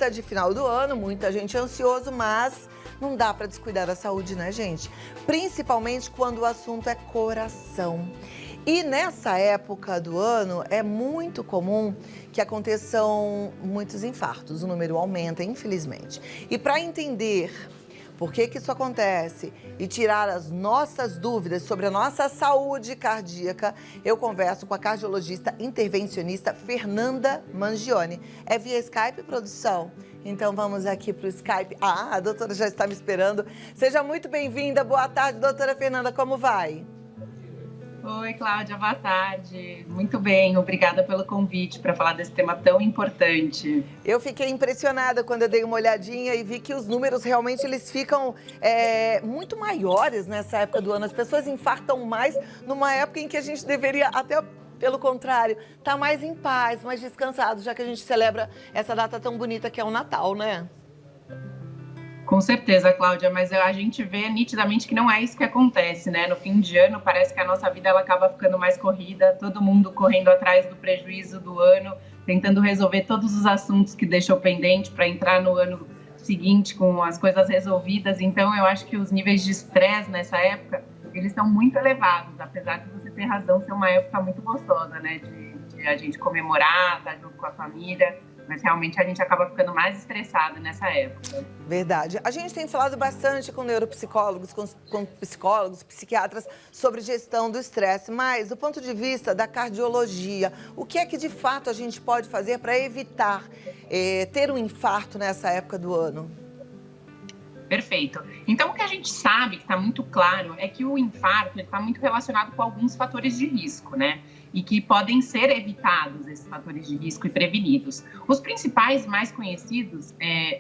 reta de final do ano, muita gente ansioso, mas não dá para descuidar da saúde, né, gente? Principalmente quando o assunto é coração. E nessa época do ano é muito comum que aconteçam muitos infartos, o número aumenta, infelizmente. E para entender por que isso acontece e tirar as nossas dúvidas sobre a nossa saúde cardíaca, eu converso com a cardiologista intervencionista Fernanda Mangione. É via Skype, produção? Então vamos aqui para o Skype. A doutora já está me esperando. Seja muito bem-vinda. Boa tarde, doutora Fernanda. Como vai? Oi, Cláudia, boa tarde. Muito bem, obrigada pelo convite para falar desse tema tão importante. Eu fiquei impressionada quando eu dei uma olhadinha e vi que os números realmente eles ficam muito maiores nessa época do ano. As pessoas infartam mais numa época em que a gente deveria até, pelo contrário, estar mais em paz, mais descansado, já que a gente celebra essa data tão bonita que é o Natal, né? Com certeza, Cláudia, mas a gente vê nitidamente que não é isso que acontece, né? No fim de ano, parece que a nossa vida ela acaba ficando mais corrida, todo mundo correndo atrás do prejuízo do ano, tentando resolver todos os assuntos que deixou pendente para entrar no ano seguinte com as coisas resolvidas. Então, eu acho que os níveis de estresse nessa época, eles estão muito elevados, apesar de você ter razão, ser uma época muito gostosa, né? De a gente comemorar, estar junto com a família. Mas realmente a gente acaba ficando mais estressado nessa época. Verdade. A gente tem falado bastante com neuropsicólogos, com psicólogos, psiquiatras sobre gestão do estresse, mas do ponto de vista da cardiologia, o que é que de fato a gente pode fazer para evitar ter um infarto nessa época do ano? Perfeito. Então, o que a gente sabe, que está muito claro, é que o infarto está muito relacionado com alguns fatores de risco, né? E que podem ser evitados, esses fatores de risco, e prevenidos. Os principais, mais conhecidos,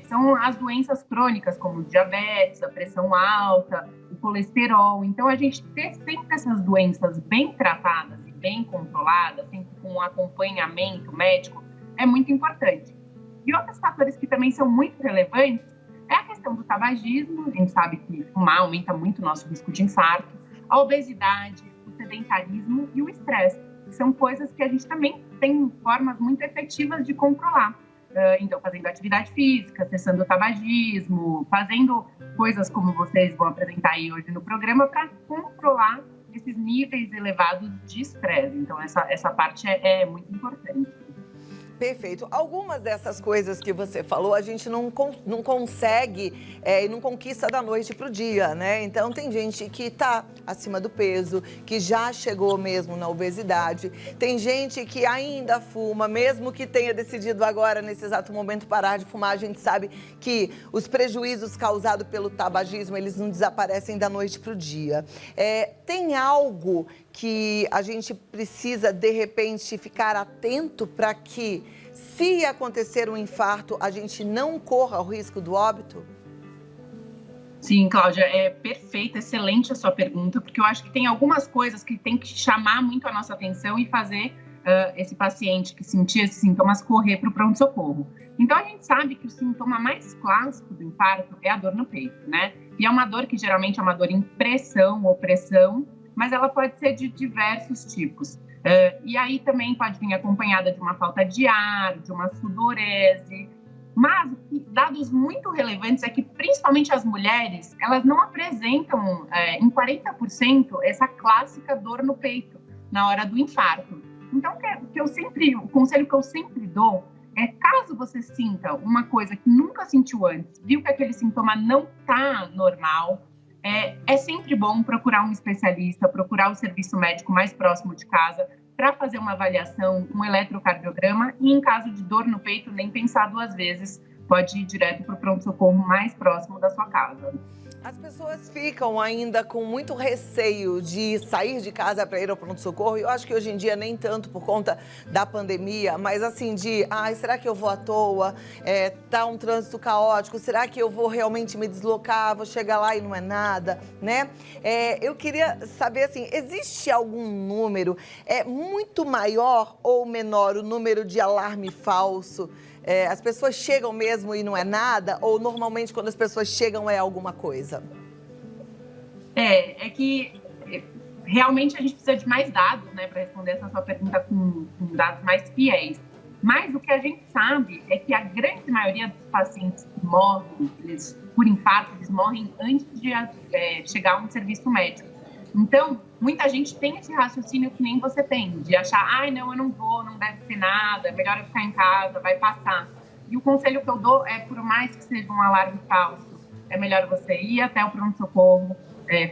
são as doenças crônicas, como o diabetes, a pressão alta, o colesterol. Então, a gente ter sempre essas doenças bem tratadas e bem controladas, sempre com um acompanhamento médico, é muito importante. E outros fatores que também são muito relevantes é a questão do tabagismo. A gente sabe que fumar aumenta muito o nosso risco de infarto, a obesidade, o sedentarismo e o estresse. São coisas que a gente também tem formas muito efetivas de controlar. Então, fazendo atividade física, cessando o tabagismo, fazendo coisas como vocês vão apresentar aí hoje no programa para controlar esses níveis elevados de estresse. Então, essa parte é muito importante. Perfeito. Algumas dessas coisas que você falou, a gente não consegue e não conquista da noite para o dia, né? Então, tem gente que está acima do peso, que já chegou mesmo na obesidade. Tem gente que ainda fuma, mesmo que tenha decidido agora, nesse exato momento, parar de fumar. A gente sabe que os prejuízos causados pelo tabagismo, eles não desaparecem da noite para o dia. Tem algo que a gente precisa, de repente, ficar atento para que, se acontecer um infarto, a gente não corra o risco do óbito? Sim, Cláudia, é perfeita, excelente a sua pergunta, porque eu acho que tem algumas coisas que tem que chamar muito a nossa atenção e fazer esse paciente que sentir esses sintomas correr para o pronto-socorro. Então, a gente sabe que o sintoma mais clássico do infarto é a dor no peito, né? E é uma dor que geralmente é uma dor em pressão ou pressão, mas ela pode ser de diversos tipos. E aí também pode vir acompanhada de uma falta de ar, de uma sudorese. Mas dados muito relevantes é que, principalmente as mulheres, elas não apresentam em 40% essa clássica dor no peito na hora do infarto. Então, o conselho que eu sempre dou é, caso você sinta uma coisa que nunca sentiu antes, viu que aquele sintoma não está normal, é sempre bom procurar um especialista, procurar o serviço médico mais próximo de casa para fazer uma avaliação, um eletrocardiograma, e em caso de dor no peito, nem pensar duas vezes, pode ir direto para o pronto-socorro mais próximo da sua casa. As pessoas ficam ainda com muito receio de sair de casa para ir ao pronto-socorro. Eu acho que hoje em dia nem tanto por conta da pandemia, mas assim será que eu vou à toa? Tá um trânsito caótico, será que eu vou realmente me deslocar? Vou chegar lá e não é nada, né? Eu queria saber, assim, existe algum número muito maior ou menor o número de alarme falso? As pessoas chegam mesmo e não é nada? Ou normalmente quando as pessoas chegam é alguma coisa? É que realmente a gente precisa de mais dados, né, para responder essa sua pergunta com dados mais fiéis. Mas o que a gente sabe é que a grande maioria dos pacientes que morrem por infarto, eles morrem antes de chegar a um serviço médico. Então, muita gente tem esse raciocínio que nem você tem, de achar, ai, não, eu não vou, não deve ter nada, é melhor eu ficar em casa, vai passar. E o conselho que eu dou é, por mais que seja um alarme falso, é melhor você ir até o pronto-socorro,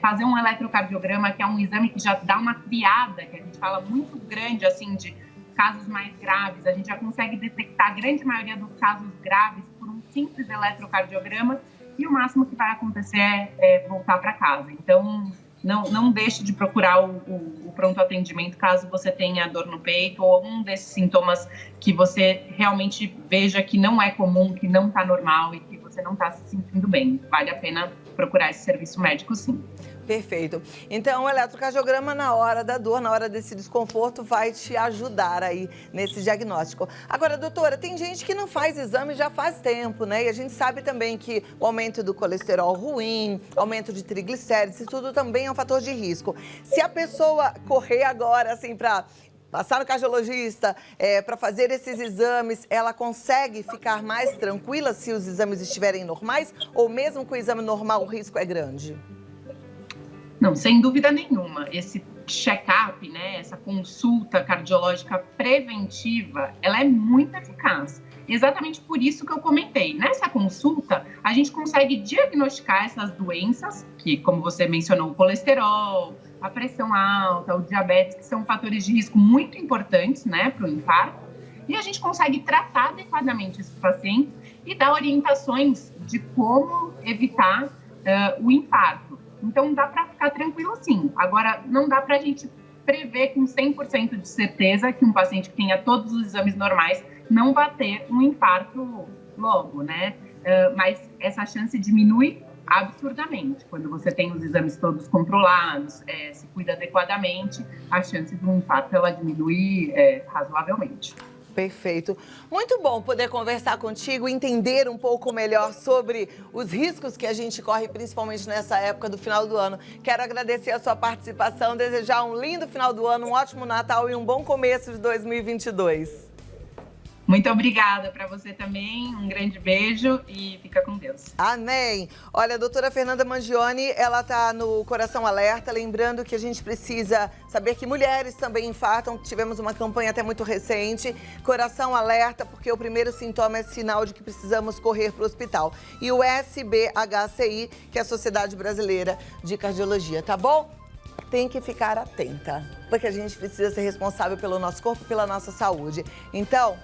fazer um eletrocardiograma, que é um exame que já dá uma triada, que a gente fala muito grande, assim, de casos mais graves. A gente já consegue detectar a grande maioria dos casos graves por um simples eletrocardiograma e o máximo que vai acontecer é voltar para casa. Então, não deixe de procurar o pronto atendimento caso você tenha dor no peito ou algum desses sintomas que você realmente veja que não é comum, que não está normal e que você não está se sentindo bem. Vale a pena procurar esse serviço médico, sim. Perfeito. Então, o eletrocardiograma, na hora da dor, na hora desse desconforto, vai te ajudar aí nesse diagnóstico. Agora, doutora, tem gente que não faz exame já faz tempo, né? E a gente sabe também que o aumento do colesterol ruim, aumento de triglicéridos, isso tudo também é um fator de risco. Se a pessoa correr agora, assim, para passar no cardiologista, para fazer esses exames, ela consegue ficar mais tranquila se os exames estiverem normais? Ou mesmo com o exame normal, o risco é grande? Não, sem dúvida nenhuma. Esse check-up, né, essa consulta cardiológica preventiva, ela é muito eficaz. Exatamente por isso que eu comentei. Nessa consulta, a gente consegue diagnosticar essas doenças, que, como você mencionou, o colesterol, a pressão alta, o diabetes, que são fatores de risco muito importantes, né, para o infarto. E a gente consegue tratar adequadamente esses pacientes e dar orientações de como evitar o infarto. Então, dá para ficar tranquilo, sim. Agora, não dá para a gente prever com 100% de certeza que um paciente que tenha todos os exames normais não vai ter um infarto logo, né? Mas essa chance diminui absurdamente. Quando você tem os exames todos controlados, se cuida adequadamente, a chance de um infarto, ela diminui razoavelmente. Perfeito. Muito bom poder conversar contigo, entender um pouco melhor sobre os riscos que a gente corre, principalmente nessa época do final do ano. Quero agradecer a sua participação, desejar um lindo final do ano, um ótimo Natal e um bom começo de 2022. Muito obrigada para você também, um grande beijo e fica com Deus. Amém. Olha, a doutora Fernanda Mangione, ela está no Coração Alerta, lembrando que a gente precisa saber que mulheres também infartam, tivemos uma campanha até muito recente, Coração Alerta, porque o primeiro sintoma é sinal de que precisamos correr para o hospital. E o SBHCI, que é a Sociedade Brasileira de Cardiologia, tá bom? Tem que ficar atenta, porque a gente precisa ser responsável pelo nosso corpo e pela nossa saúde. Então,